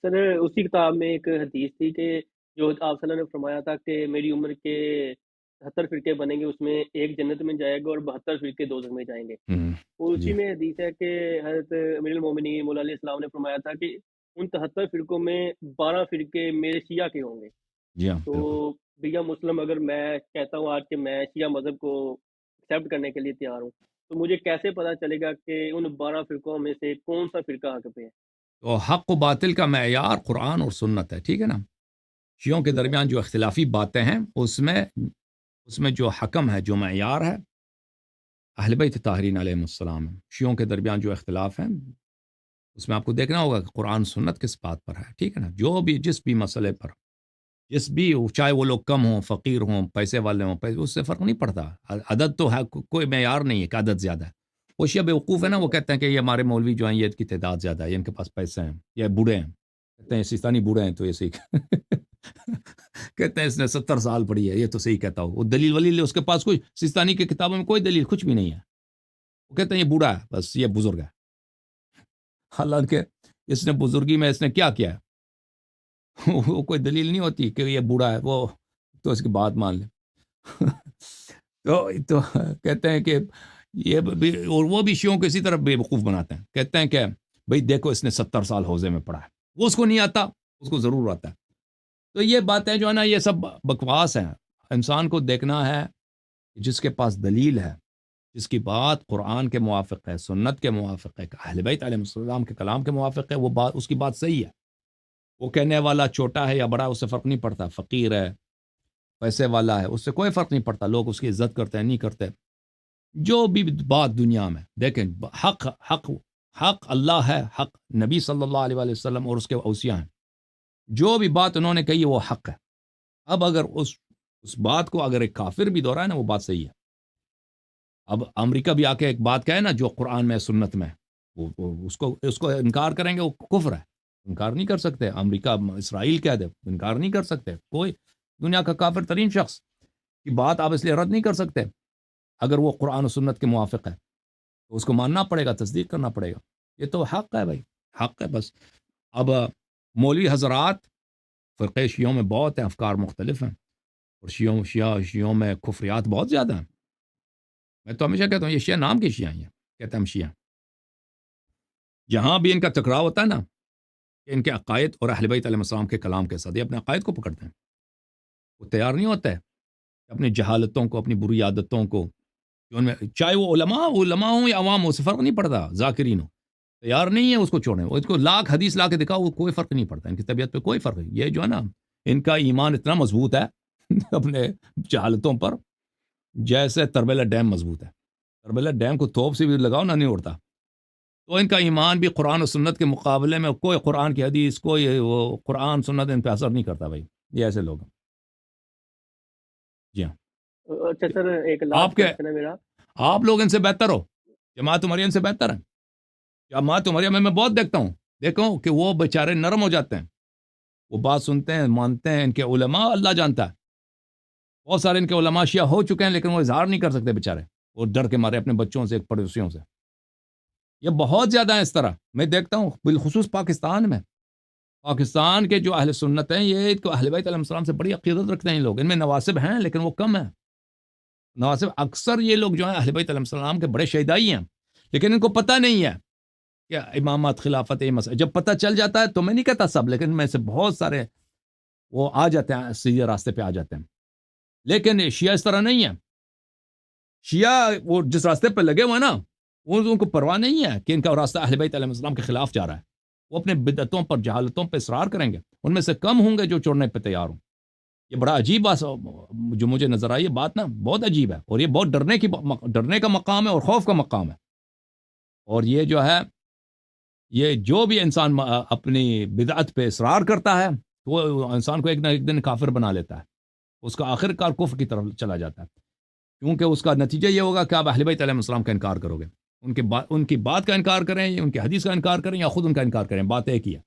سر اسی کتاب میں ایک حدیث تھی کہ جو آپ صلی اللہ علیہ وسلم نے فرمایا تھا کہ میری عمر کے 70 فرقے بنیں گے، اس میں ایک جنت میں جائے گا اور 72 فرقے دوزخ میں جائیں گے۔ ہوں، اور جی اسی میں حدیث ہے کہ حضرت امیر المومنین مولا علیہ السلام نے فرمایا تھا کہ ان 73 فرقوں میں 12 فرقے میرے شیعہ کے ہوں گے۔ جی ہاں تو بالکل۔ بھیا مسلم اگر میں کہتا ہوں آج کہ میں شیعہ مذہب کو ایکسیپٹ کرنے کے لیے تیار ہوں، تو مجھے کیسے پتہ چلے گا کہ ان 12 فرقوں میں سے کون سا فرقہ حق پہ ہے؟ تو حق و باطل کا معیار قرآن اور سنت ہے، ٹھیک ہے نا؟ شیعوں کے ٹھیک ہے۔ درمیان جو اختلافی باتیں ہیں اس میں جو حکم ہے، جو معیار ہے، اہل بیت طاہرین علیہ السلام ہے۔ شیعوں کے درمیان جو اختلاف ہیں اس میں آپ کو دیکھنا ہوگا کہ قرآن سنت کس بات پر ہے، ٹھیک ہے نا؟ جو بھی جس بھی مسئلے پر، جس بھی، چاہے وہ لوگ کم ہوں، فقیر ہوں، پیسے والے ہوں، اس سے فرق نہیں پڑتا۔ عدد تو ہے، کوئی معیار نہیں ہے کہ عدد زیادہ ہے۔ وہ شیعہ بیوقوف ہے نا، وہ بالکل کہتے ہیں کہ یہ ہمارے مولوی جو ہیں یہ کی تعداد زیادہ ہے، ان کے پاس پیسے ہیں، یہ بوڑھے ہیں، کہتے ہیں سیستانی بوڑھے ہیں تو یہ صحیح کہتے ہیں اس نے 70 سال پڑھی ہے، یہ تو صحیح کہتا ہو، وہ دلیل ولیل اس کے پاس کوئی، سیستانی کی کتابوں میں کوئی دلیل کچھ بھی نہیں ہے، وہ کہتے ہیں یہ بوڑھا ہے، بس یہ بزرگ ہے، حالانکہ اس نے بزرگی میں اس نے کیا کیا ہے وہ کوئی دلیل نہیں ہوتی کہ یہ بوڑھا ہے، وہ تو اس کی بات مان لے تو کہتے ہیں کہ یہ بھی، اور وہ بھی شیعوں کو اسی طرح بے وقوف بناتے ہیں، کہتے ہیں کہ بھئی دیکھو اس نے 70 سال حوزے میں پڑھا ہے، وہ اس کو نہیں آتا، اس کو ضرور آتا ہے۔ تو یہ باتیں جو ہے نا یہ سب بکواس ہیں۔ انسان کو دیکھنا ہے جس کے پاس دلیل ہے، جس کی بات قرآن کے موافق ہے، سنت کے موافق ہے، اہل بیت علیہ السلام کے کلام کے موافق ہے، وہ بات، اس کی بات صحیح ہے۔ وہ کہنے والا چھوٹا ہے یا بڑا اس سے فرق نہیں پڑتا، فقیر ہے، پیسے والا ہے، اس سے کوئی فرق نہیں پڑتا، لوگ اس کی عزت کرتے ہیں نہیں کرتے۔ جو بھی بات دنیا میں دیکھیں، حق حق حق اللہ ہے، حق نبی صلی اللہ علیہ وآلہ وسلم اور اس کے اوصیاء ہیں، جو بھی بات انہوں نے کہی ہے وہ حق ہے۔ اب اگر اس بات کو اگر ایک کافر بھی دہرائے نا، وہ بات صحیح ہے۔ اب امریکہ بھی آ کے ایک بات کہے نا جو قرآن میں سنت میں، وہ اس کو انکار کریں گے، وہ کفر ہے، انکار نہیں کر سکتے۔ امریکہ اسرائیل کہہ دے، انکار نہیں کر سکتے، کوئی دنیا کا کافر ترین شخص کی بات آپ اس لیے رد نہیں کر سکتے۔ اگر وہ قرآن و سنت کے موافق ہے تو اس کو ماننا پڑے گا، تصدیق کرنا پڑے گا، یہ تو حق ہے بھائی، حق ہے بس۔ اب مولوی حضرات فرقے شیعوں میں بہت ہیں، افکار مختلف ہیں، اور شیعوں میں کفریات بہت زیادہ ہیں۔ میں تو ہمیشہ کہتا ہوں یہ شیعہ نام کے شیعہ ہیں، کہتے ہیں ہم شیعہ۔ جہاں بھی ان کا ٹکراؤ ہوتا ہے نا، کہ ان کے عقائد اور اہل بیت علیہ السلام کے کلام کے ساتھ، یہ اپنے عقائد کو پکڑتے ہیں، وہ تیار نہیں ہوتا ہے اپنی جہالتوں کو، اپنی بری عادتوں کو، جو ان میں، چاہے وہ علماء ہوں یا عوام ہوں، اس سے فرق نہیں پڑتا، ذاکرین ہوں، تیار نہیں ہے اس کو چھوڑیں، وہ اس کو لاکھ حدیث لا کے دکھاؤ، وہ کوئی فرق نہیں پڑتا، ان کی طبیعت پہ کوئی فرق نہیں۔ یہ جو ہے نا، ان کا ایمان اتنا مضبوط ہے اپنے جہالتوں پر، جیسے تربیلا ڈیم مضبوط ہے۔ تربیلا ڈیم کو توپ سے بھی لگاؤ نہ، نہیں اڑتا۔ تو ان کا ایمان بھی قرآن و سنت کے مقابلے میں کوئی قرآن کی حدیث، کوئی وہ قرآن سنت ان پہ اثر نہیں کرتا بھائی، یہ ایسے لوگ ہیں۔ جی ہاں، اچھا سر، ایک آپ لاسٹ کے کوشچن ہے میرا۔ آپ لوگ ان سے بہتر ہو، جماعت مریم سے بہتر ہیں۔ جماعت مریم میں بہت دیکھوں کہ وہ بیچارے نرم ہو جاتے ہیں، وہ بات سنتے ہیں، مانتے ہیں، ان کے علماء اللہ جانتا ہے، بہت سارے ان کے علماء شیعہ ہو چکے ہیں لیکن وہ اظہار نہیں کر سکتے بیچارے، وہ ڈر کے مارے اپنے بچوں سے، پڑوسیوں سے۔ یہ بہت زیادہ ہے اس طرح، میں دیکھتا ہوں بالخصوص پاکستان میں۔ پاکستان کے جو اہل سنت ہیں، یہ کو اہل بیت علیہ السلام سے بڑی عقیدت رکھتے ہیں، لوگ ان میں نواسب ہیں لیکن وہ کم ہیں۔ نواسب اکثر یہ لوگ جو ہیں اہل بیت علیہ السلام کے بڑے شہدائی ہیں، لیکن ان کو پتہ نہیں ہے کہ امامت، خلافت، یہ مسئلہ جب پتہ چل جاتا ہے تو، میں نہیں کہتا سب، لیکن ان میں سے بہت سارے وہ آ جاتے ہیں، سیدھے راستے پہ آ جاتے ہیں۔ لیکن شیعہ اس طرح نہیں ہے، شیعہ وہ جس راستے پہ لگے ہوئے نا، وہ ان کو پرواہ نہیں ہے کہ ان کا راستہ اہل بیت علیہ السلام کے خلاف جا رہا ہے، وہ اپنے بدعتوں پر، جہالتوں پہ اصرار کریں گے، ان میں سے کم ہوں گے جو چھوڑنے پہ تیار ہوں۔ یہ بڑا عجیب بات جو مجھے نظر آئی، یہ بات نا بہت عجیب ہے، اور یہ بہت ڈرنے کا مقام ہے اور خوف کا مقام ہے۔ اور یہ جو ہے، یہ جو بھی انسان اپنی بدعت پہ اصرار کرتا ہے، وہ انسان کو ایک نہ ایک دن کافر بنا لیتا ہے، اس کا آخر کار کفر کی طرف چلا جاتا ہے، کیونکہ اس کا نتیجہ یہ ہوگا کہ آپ اہل بیت علیہ السلام کا انکار کرو گے، ان کی بات کا انکار کریں، ان کی حدیث کا انکار کریں، یا خود ان کا انکار کریں، بات ایک ہی ہے۔